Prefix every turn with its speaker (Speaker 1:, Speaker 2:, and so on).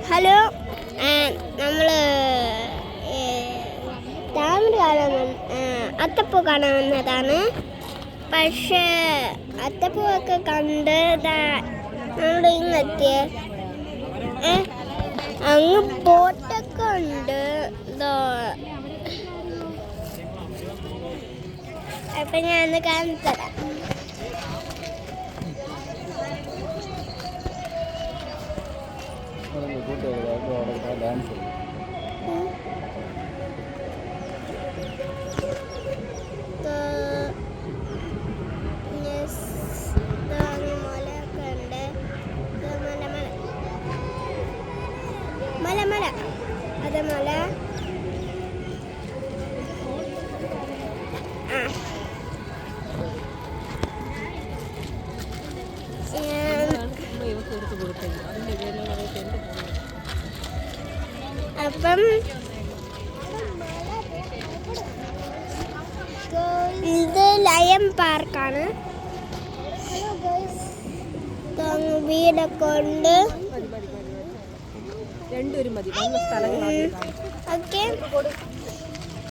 Speaker 1: Hello, നമ്മൾ ഡാമിൽ കാണാൻ അത്തപ്പൂ കാണാൻ വന്നതാണ്. പക്ഷേ അത്തപ്പൂവൊക്കെ കണ്ട് നമ്മൾ ഇങ്ങെത്തിയ അങ്ങ് ബോട്ടൊക്കെ ഉണ്ട്. അപ്പം ഞാൻ കാണിച്ചു തരാം. മല അത് മല. അപ്പം ഇത് ലയൺ പാർക്കാണ്. വീടൊക്കെ ഉണ്ട്. ഓക്കെ.